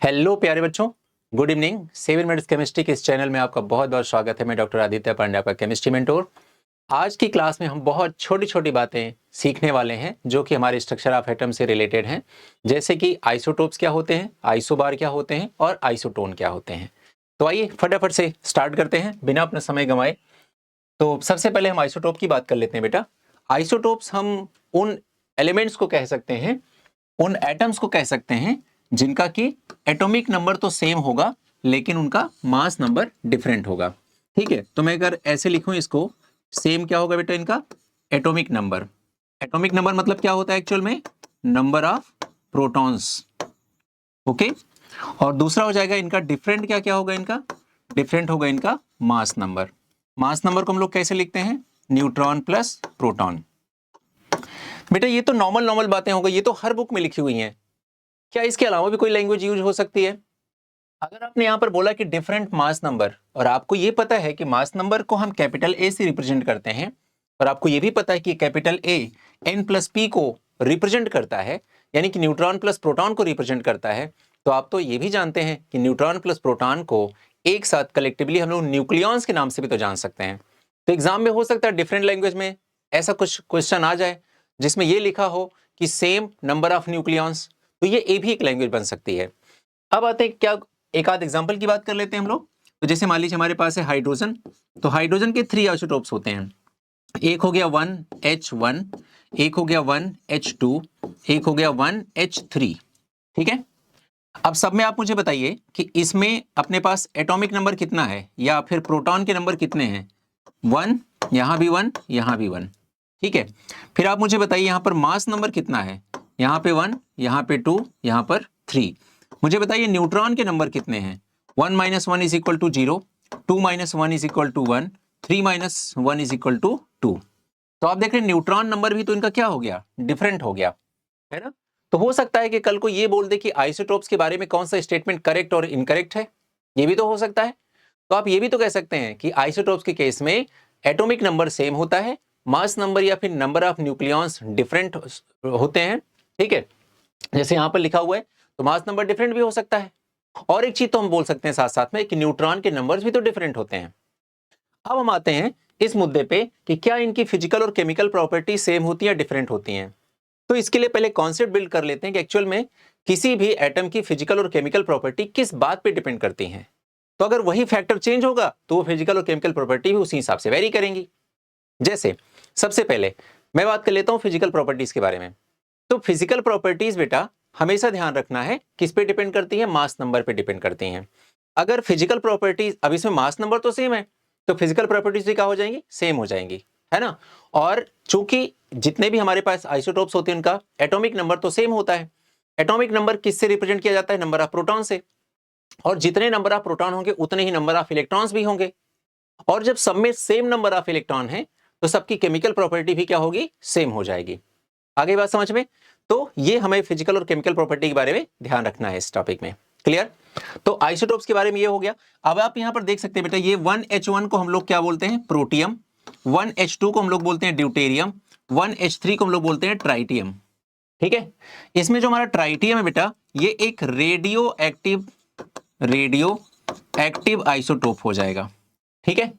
Hello प्यारे बच्चों, good evening. 7 minutes chemistry के इस चैनल में आपका बहुत बहुत स्वागत है। मैं डॉक्टर आदित्य पांडे, आपका केमिस्ट्री मेंटोर। आज की क्लास में हम बहुत छोटी छोटी बातें सीखने वाले हैं जो कि हमारे स्ट्रक्चर ऑफ एटम से रिलेटेड हैं, जैसे कि आइसोटोप्स क्या होते हैं, आइसोबार क्या होते हैं और आइसोटोन क्या होते हैं। तो आइए फटाफट से स्टार्ट करते हैं बिना अपना समय गंवाए। तो सबसे पहले हम आइसोटोप की बात कर लेते हैं बेटा। आइसोटोप्स हम उन एलिमेंट्स को कह सकते हैं, उन एटम्स को कह सकते हैं जिनका कि एटॉमिक नंबर तो सेम होगा लेकिन उनका मास नंबर डिफरेंट होगा। ठीक है, तो मैं अगर ऐसे लिखूं इसको, सेम क्या होगा बेटा इनका? Atomic number. एटॉमिक नंबर मतलब क्या होता है एक्चुअल में? Number of protons. ओके, और दूसरा हो जाएगा इनका डिफरेंट। क्या क्या होगा इनका? डिफरेंट होगा इनका मास नंबर। मास नंबर को हम लोग कैसे लिखते हैं? Neutron plus proton. बेटा ये तो नॉर्मल नॉर्मल बातें हो गई, ये तो हर बुक में लिखी हुई हैं। क्या इसके अलावा भी कोई लैंग्वेज यूज हो सकती है? अगर आपने यहां पर बोला कि डिफरेंट मास नंबर, और आपको यह पता है कि मास नंबर को हम कैपिटल ए से रिप्रेजेंट करते हैं, और आपको यह भी पता है कि capital A N plus P को रिप्रेजेंट करता है, यानी कि न्यूट्रॉन प्लस प्रोटॉन को रिप्रेजेंट करता है, तो आप तो ये भी जानते हैं कि न्यूट्रॉन प्लस प्रोटॉन को एक साथ कलेक्टिवली हम लोग न्यूक्लियॉन्स के नाम से भी तो जान सकते हैं। तो एग्जाम में हो सकता है डिफरेंट लैंग्वेज में ऐसा कुछ क्वेश्चन आ जाए जिसमें यह लिखा हो कि सेम नंबर ऑफ न्यूक्लियॉन्स, तो ये ए भी एक लैंग्वेज बन सकती है। अब आते हैं क्या, एक आध एग्जांपल की बात कर लेते हैं हम लोग। तो जैसे मान लीजिए हमारे पास है हाइड्रोजन, तो हाइड्रोजन के 3 आइसोटोप्स होते हैं। एक हो गया 1H1, एक हो गया 1H2, एक हो गया 1H3। ठीक है, अब सब में आप मुझे बताइए कि इसमें अपने पास एटॉमिक नंबर कितना है या फिर प्रोटॉन के नंबर कितने हैं? 1, यहां भी 1, यहां भी 1। ठीक है, फिर आप मुझे बताइए यहां पर मास नंबर कितना है? यहां पे 1, यहां पे 2, यहां पर 3। मुझे बताइए न्यूट्रॉन के नंबर कितने हैं? 1 minus 1 is equal to 0, 2 minus 1 is equal to 1, 3 minus 1 is equal to 2। तो आप देख रहे हैं न्यूट्रॉन नंबर भी तो इनका क्या हो गया? डिफरेंट हो गया, है ना? तो हो सकता है कि कल को ये बोल दे कि आइसोटोप्स के बारे में कौन सा स्टेटमेंट करेक्ट और इनकरेक्ट है, ये भी तो हो सकता है। तो आप ये भी तो कह सकते हैं कि आइसोटोप्स के केस में एटॉमिक नंबर सेम होता है, मास नंबर या फिर नंबर ऑफ न्यूक्लियॉन्स डिफरेंट होते हैं। ठीक है, जैसे यहां पर लिखा हुआ है, तो मास नंबर डिफरेंट भी हो सकता है। और एक चीज तो हम बोल सकते हैं साथ साथ में कि न्यूट्रॉन के नंबर्स भी तो डिफरेंट होते हैं। अब हम आते हैं इस मुद्दे पे कि क्या इनकी फिजिकल और केमिकल प्रॉपर्टी सेम होती है या डिफरेंट होती हैं। तो इसके लिए पहले कॉन्सेप्ट बिल्ड कर लेते हैं कि एक्चुअल में किसी भी एटम की फिजिकल और केमिकल प्रॉपर्टी किस बात पे डिपेंड करती हैं। तो अगर वही फैक्टर चेंज होगा तो वो फिजिकल और केमिकल प्रॉपर्टी भी उसी हिसाब से वेरी करेंगी। जैसे सबसे पहले मैं बात कर लेता हूं फिजिकल प्रॉपर्टीज के बारे में। तो फिजिकल प्रॉपर्टीज बेटा हमेशा ध्यान रखना है किस पे डिपेंड करती है? मास नंबर पे डिपेंड करती हैं। अगर फिजिकल प्रॉपर्टीज, अब इसमें मास नंबर तो सेम है, तो फिजिकल प्रॉपर्टीज भी क्या हो जाएंगी? सेम हो जाएंगी, है ना? और चूंकि जितने भी हमारे पास आइसोटोप्स होते हैं उनका एटॉमिक नंबर तो सेम होता है। एटॉमिक नंबर किससे रिप्रेजेंट किया जाता है? नंबर ऑफ प्रोटॉन से। और जितने नंबर ऑफ प्रोटॉन होंगे उतने ही नंबर ऑफ इलेक्ट्रॉन्स भी होंगे। और जब सब में सेम नंबर ऑफ इलेक्ट्रॉन है तो सबकी केमिकल प्रॉपर्टी भी क्या होगी? सेम हो जाएगी। आगे बात समझ में? तो ये हमें फिजिकल और केमिकल प्रॉपर्टी के बारे में ध्यान रखना है इस टॉपिक में। क्लियर? तो आइसोटोप्स के बारे में ये हो गया। अब आप यहां पर देख सकते हैं बेटा, ये 1H1 को हम लोग क्या बोलते हैं? प्रोटियम। 1H2 को हम लोग बोलते हैं ड्यूटेरियम। 1H3 को हम लोग बोलते हैं ट्राइटियम। ठीक है, इसमें जो हमारा ट्राइटियम है बेटा, ये एक रेडियो एक्टिव आइसोटोप हो जाएगा। ठीक है,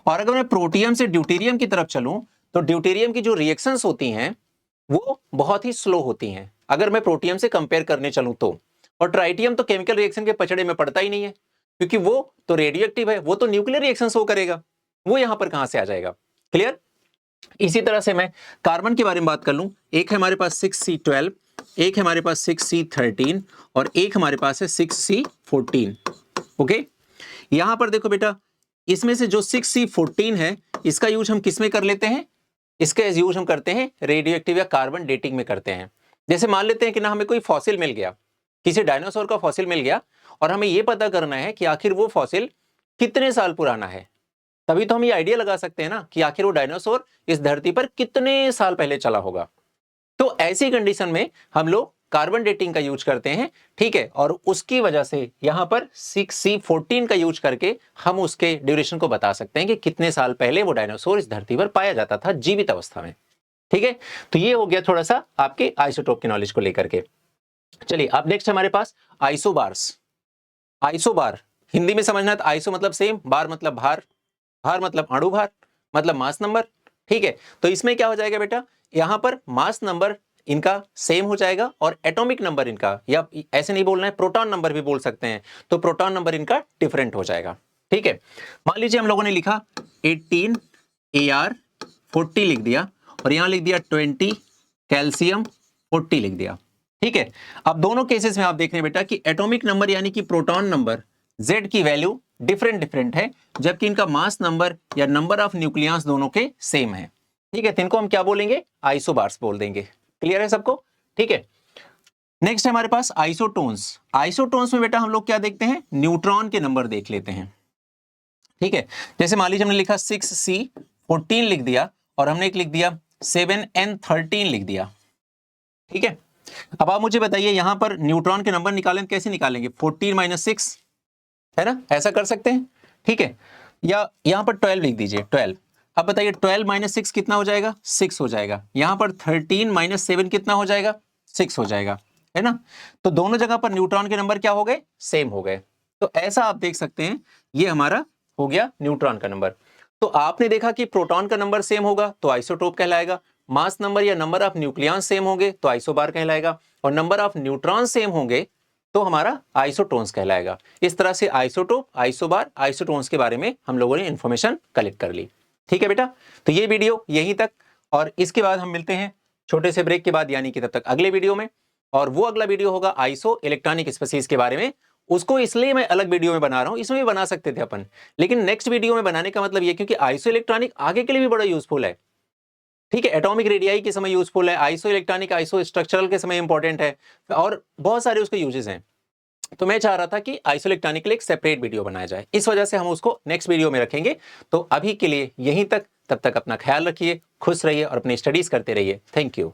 और अगर मैं प्रोटियम से ड्यूटेरियम की तरफ चलूं तो ड्यूटेरियम की जो रिएक्शंस होती हैं वो बहुत ही स्लो होती हैं अगर मैं प्रोटियम से कंपेयर करने चलूं तो। और ट्राइटियम तो केमिकल रिएक्शन के पचड़े में पड़ता ही नहीं है, क्योंकि वो तो रेडियो एक्टिव है, वो तो न्यूक्लियर रिएक्शन शो करेगा, वो यहां पर कहां से आ जाएगा? क्लियर? इसी तरह से मैं कार्बन के बारे में बात कर लूं, एक है हमारे पास 6C12, एक है हमारे पास 6C13 और एक हमारे पास है 6C14। ओके, यहां पर देखो बेटा, इसमें से जो 6C14 है इसका यूज हम किस में कर लेते हैं? इसका यूज हम करते हैं रेडियो एक्टिव या कार्बन डेटिंग में करते हैं। जैसे मान लेते हैं कि ना हमें कोई फॉसिल मिल गया, किसी डायनासोर का फॉसिल मिल गया, और हमें यह पता करना है कि आखिर वो फॉसिल कितने साल पुराना है। तभी तो हम ये आइडिया लगा सकते हैं ना कि आखिर वो डायनासोर इस धरती पर कितने साल पहले चला होगा। तो ऐसी कंडीशन में हम लोग कार्बन डेटिंग का यूज करते हैं। ठीक है, और उसकी वजह से यहां पर 6C14 का यूज करके हम उसके ड्यूरेशन को बता सकते हैं कि कितने साल पहले वो डायनासोर इस धरती पर पाया जाता था जीवित अवस्था में। ठीक है, तो ये हो गया थोड़ा सा आपके आइसोटोप की नॉलेज को लेकर के। चलिए अब नेक्स्ट हमारे पास आइसोबार्स। आइसोबार हिंदी में समझना है तो आइसो मतलब सेम, बार मतलब भार, भार मतलब अणु भार, मतलब मास नंबर। ठीक है, तो इसमें क्या हो जाएगा बेटा, यहां पर मास नंबर इनका सेम हो जाएगा और एटॉमिक नंबर इनका, या ऐसे नहीं बोलना है, प्रोटॉन नंबर भी बोल सकते हैं, तो प्रोटॉन नंबर इनका डिफरेंट हो जाएगा। ठीक है, मान लीजिए हम लोगों ने लिखा 18 AR 40 लिख दिया, और यहां लिख दिया 20 कैल्शियम 40 लिख दिया। ठीक है, अब दोनों केसेस में आप देख रहे हैं बेटा कि एटॉमिक नंबर यानी कि प्रोटॉन नंबर Z की वैल्यू डिफरेंट डिफरेंट है, जबकि इनका मास नंबर या नंबर ऑफ न्यूक्लियस दोनों के सेम है। ठीक है, तो इनको हम क्या बोलेंगे, आइसोबार्स बोल देंगे। क्लियर है सबको? ठीक है, नेक्स्ट है हमारे पास आइसोटोन्स। आइसोटोन्स में बेटा हम लोग क्या देखते हैं, न्यूट्रॉन के नंबर देख लेते हैं। ठीक है, जैसे मान लीजिए हमने लिखा 6C 14 लिख दिया, और हमने एक लिख दिया 7N 13 लिख दिया। ठीक है, अब आप मुझे बताइए यहां पर न्यूट्रॉन के नंबर निकालें, कैसे निकालेंगे, 14 माइनस 6 है ना, ऐसा कर सकते हैं। ठीक है, या यहां पर 12 लिख दीजिए, 12। अब बताइए 12 माइनस 6 कितना हो जाएगा, 6 हो जाएगा। यहां पर 13 माइनस 7 कितना हो जाएगा, 6 हो जाएगा, है ना। तो दोनों जगह पर न्यूट्रॉन के नंबर क्या हो गए, सेम हो गए। तो ऐसा आप देख सकते हैं, ये हमारा हो गया न्यूट्रॉन का नंबर। तो आपने देखा कि प्रोटॉन का नंबर सेम होगा तो आइसोटोप कहलाएगा, मास नंबर या नंबर ऑफ न्यूक्लियॉन्स सेम होंगे तो आइसोबार कहलाएगा, और नंबर ऑफ न्यूट्रॉन सेम होंगे तो हमारा आइसोटोन्स कहलाएगा। इस तरह से आइसोटोप, आइसोबार, आइसोटोन्स के बारे में हम लोगों ने इंफॉर्मेशन कलेक्ट कर ली। ठीक है बेटा, तो ये वीडियो यहीं तक, और इसके बाद हम मिलते हैं छोटे से ब्रेक के बाद, यानी कि तब तक अगले वीडियो में। और वो अगला वीडियो होगा आइसो इलेक्ट्रॉनिक स्पीशीज के बारे में। उसको इसलिए मैं अलग वीडियो में बना रहा हूं, इसमें भी बना सकते थे अपन, लेकिन नेक्स्ट वीडियो में बनाने का मतलब ये, क्योंकि आइसो इलेक्ट्रॉनिक आगे के लिए भी बड़ा यूजफुल है। ठीक है, एटॉमिक रेडियाई के समय यूजफुल है, आइसो इलेक्ट्रॉनिक, आइसो स्ट्रक्चरल के समय इंपॉर्टेंट है, और बहुत सारे उसके यूजेस हैं। तो मैं चाह रहा था कि आइसो इलेक्ट्रॉनिक के लिए एक सेपरेट वीडियो बनाया जाए, इस वजह से हम उसको नेक्स्ट वीडियो में रखेंगे। तो अभी के लिए यहीं तक, तब तक अपना ख्याल रखिए, खुश रहिए और अपनी स्टडीज करते रहिए। Thank you.